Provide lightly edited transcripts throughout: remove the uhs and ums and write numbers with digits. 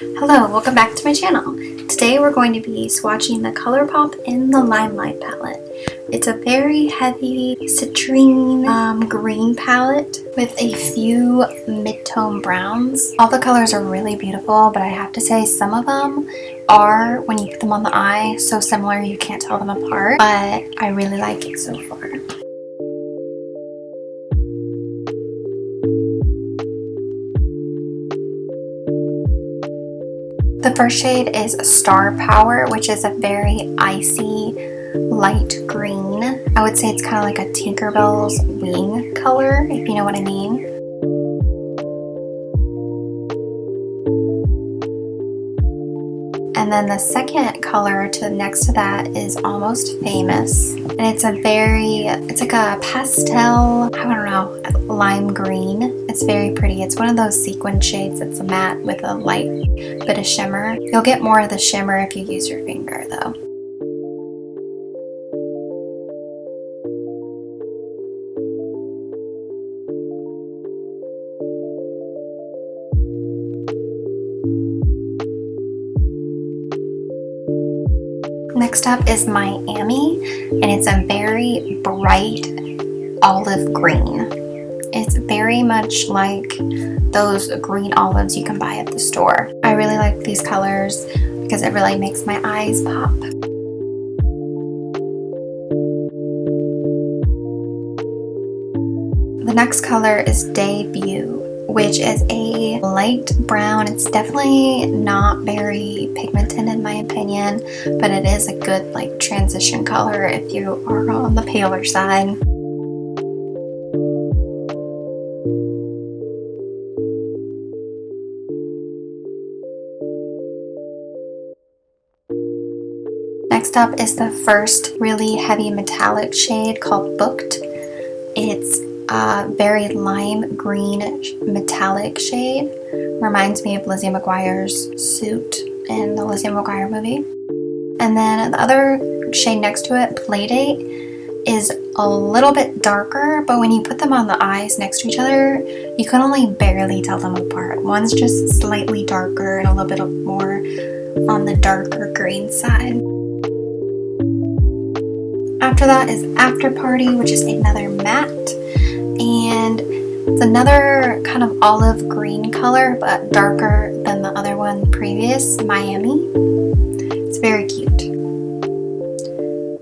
Hello, welcome back to my channel. Today we're going to be swatching the Colourpop in the Limelight palette. It's a very heavy citrine green palette with a few mid-tone browns. All the colors are really beautiful, but I have to say some of them are, when you put them on the eye, so similar you can't tell them apart, but I really like it so far. The first shade is Star Power, which is a very icy light green. I would say it's kind of like a Tinkerbell's wing color, if you know what I mean. And then the second color next to that is Almost Famous. And it's like a pastel, I don't know, lime green. It's very pretty. It's one of those sequin shades that's a matte with a light bit of shimmer. You'll get more of the shimmer if you use your finger though. Next up is Miami, and it's a very bright olive green. It's very much like those green olives you can buy at the store. I really like these colors because it really makes my eyes pop. The next color is Debut, which is a light brown. It's definitely not very pigmented in my opinion, but it is a good like transition color if you are on the paler side. Next up is the first really heavy metallic shade called Booked. It's a very lime green metallic shade. Reminds me of Lizzie McGuire's suit in the Lizzie McGuire movie. And then the other shade next to it, Playdate, is a little bit darker, but when you put them on the eyes next to each other, you can only barely tell them apart. One's just slightly darker and a little bit more on the darker green side. After that is After Party, which is another matte, and it's another kind of olive green color, but darker than the other one previous, Miami. It's very cute.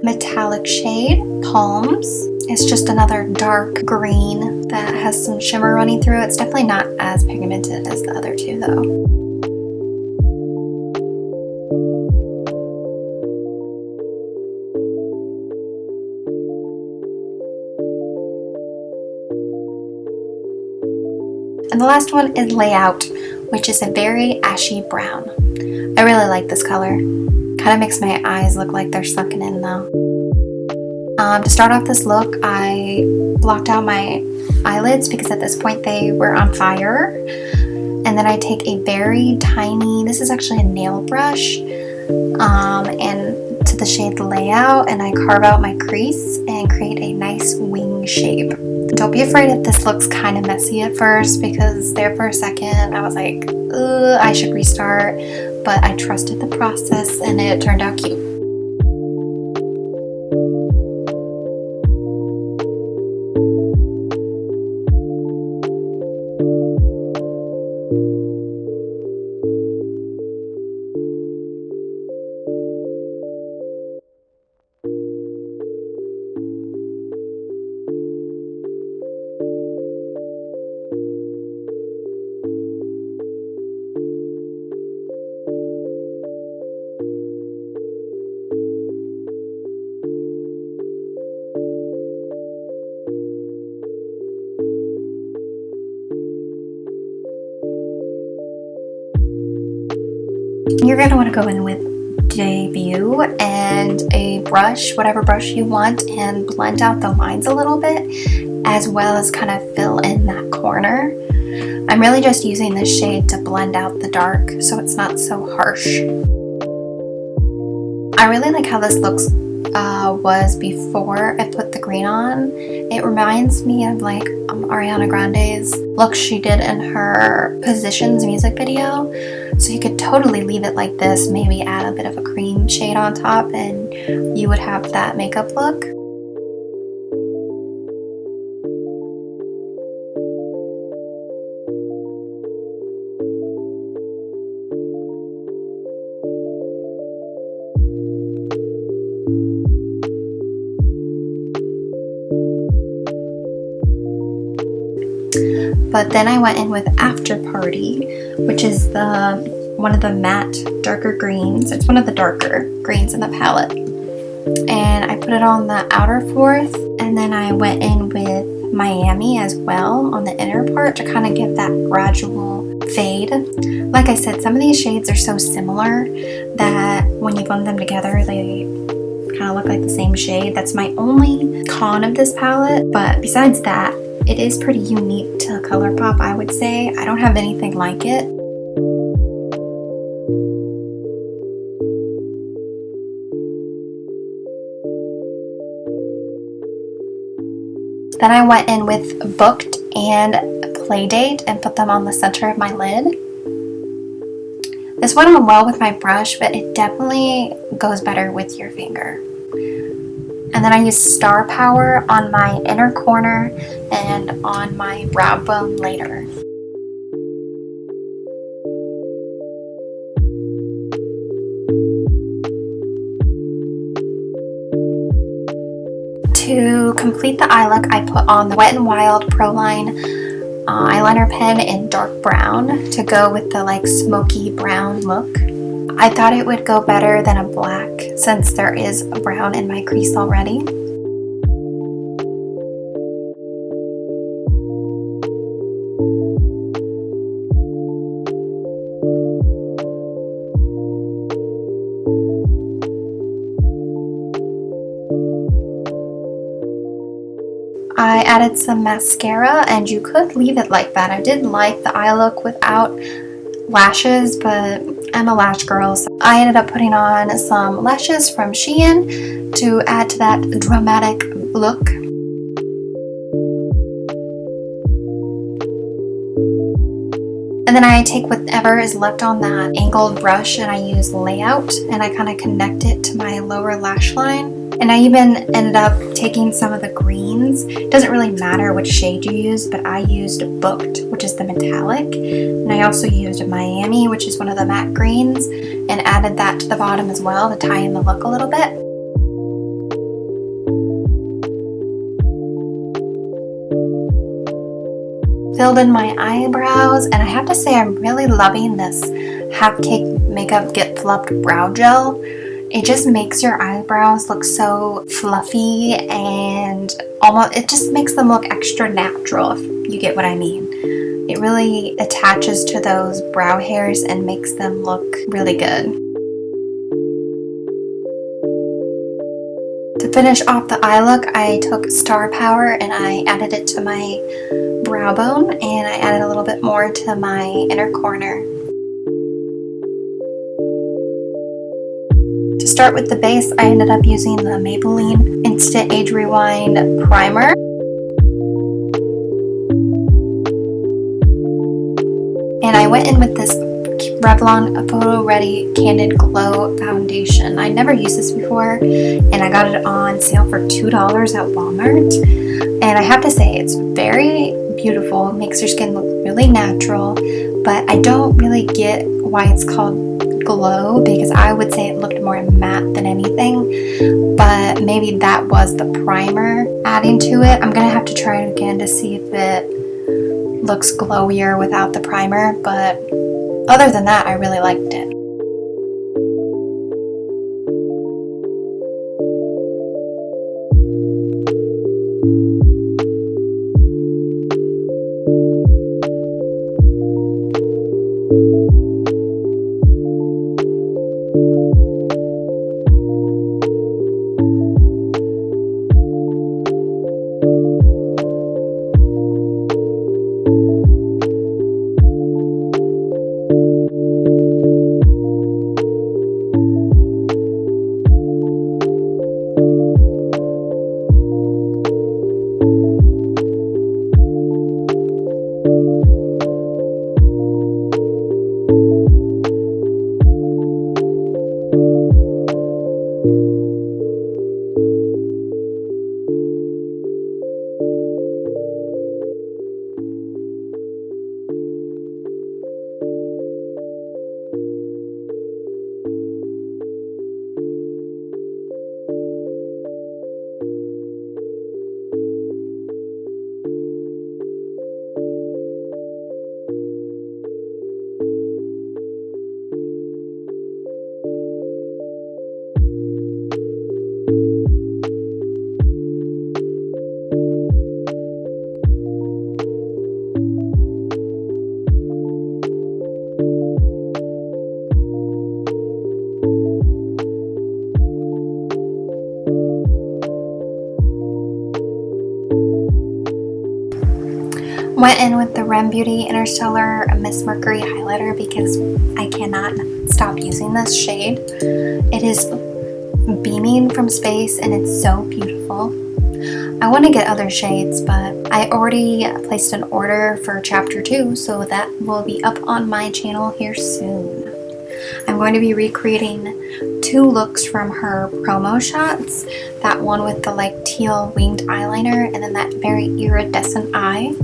Metallic shade, Palms. It's just another dark green that has some shimmer running through it. It's definitely not as pigmented as the other two though. And the last one is Layout, which is a very ashy brown. I really like this color. Kind of makes my eyes look like they're sunken in though. To start off this look, I blocked out my eyelids because at this point they were on fire. And then I take a very tiny, this is actually a nail brush, and to the shade Layout, and I carve out my crease and create a nice wing shape. Don't be afraid if this looks kind of messy at first, because there for a second I was like, ugh, I should restart, but I trusted the process and it turned out cute. You're going to want to go in with Debut and a brush, whatever brush you want, and blend out the lines a little bit, as well as kind of fill in that corner. I'm really just using this shade to blend out the dark so it's not so harsh. I really like how this looks was before I put the green on. It reminds me of like Ariana Grande's look she did in her Positions music video. So you could totally leave it like this, maybe add a bit of a cream shade on top, and you would have that makeup look. But then I went in with After Party, which is one of the matte darker greens. It's one of the darker greens in the palette. And I put it on the outer fourth, and then I went in with Miami as well on the inner part to kind of give that gradual fade. Like I said, some of these shades are so similar that when you blend them together, they kind of look like the same shade. That's my only con of this palette, but besides that, it is pretty unique to Colourpop, I would say. I don't have anything like it. Then I went in with Booked and Playdate and put them on the center of my lid. This went on well with my brush, but it definitely goes better with your finger. And then I used Star Power on my inner corner and on my brow bone later. To complete the eye look, I put on the Wet n Wild Pro Line eyeliner pen in dark brown to go with the like smoky brown look. I thought it would go better than a black since there is a brown in my crease already. I added some mascara, and you could leave it like that. I did like the eye look without lashes, but I'm a lash girl, so I ended up putting on some lashes from Shein to add to that dramatic look. And then I take whatever is left on that angled brush and I use Layout, and I kind of connect it to my lower lash line. And I even ended up taking some of the greens. It doesn't really matter which shade you use, but I used Booked, which is the metallic. And I also used Miami, which is one of the matte greens, and added that to the bottom as well to tie in the look a little bit. Filled in my eyebrows, and I have to say I'm really loving this Half Cake Makeup Get Fluffed Brow Gel. It just makes your eyebrows look so fluffy, and it just makes them look extra natural, if you get what I mean. It really attaches to those brow hairs and makes them look really good. To finish off the eye look, I took Star Power and I added it to my brow bone, and I added a little bit more to my inner corner. To start with the base, I ended up using the Maybelline Instant Age Rewind Primer. And I went in with this Revlon Photo Ready Candid Glow Foundation. I never used this before, and I got it on sale for $2 at Walmart. And I have to say, it's very beautiful. It makes your skin look really natural, but I don't really get why it's called Glow, because I would say it looked more matte than anything, but maybe that was the primer adding to it. I'm gonna have to try it again to see if it looks glowier without the primer, but other than that, I really liked it. Went in with the Rem Beauty Interstellar Miss Mercury highlighter because I cannot stop using this shade. It is beaming from space and it's so beautiful. I want to get other shades, but I already placed an order for chapter 2, so that will be up on my channel here soon. I'm going to be recreating 2 looks from her promo shots. That one with the like teal winged eyeliner and then that very iridescent eye.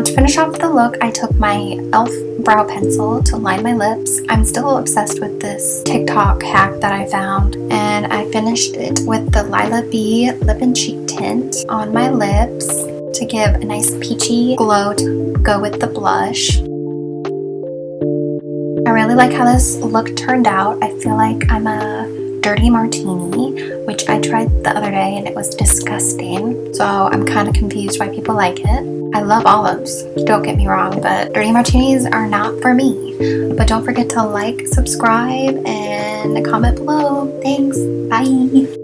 To finish off the look, I took my e.l.f. brow pencil to line my lips. I'm still obsessed with this TikTok hack that I found, and I finished it with the Lila B lip and cheek tint on my lips to give a nice peachy glow to go with the blush. I really like how this look turned out. I feel like I'm a dirty martini, which I tried the other day and it was disgusting. So I'm kind of confused why people like it. I love olives, don't get me wrong, but dirty martinis are not for me. But don't forget to like, subscribe, and comment below. Thanks. Bye.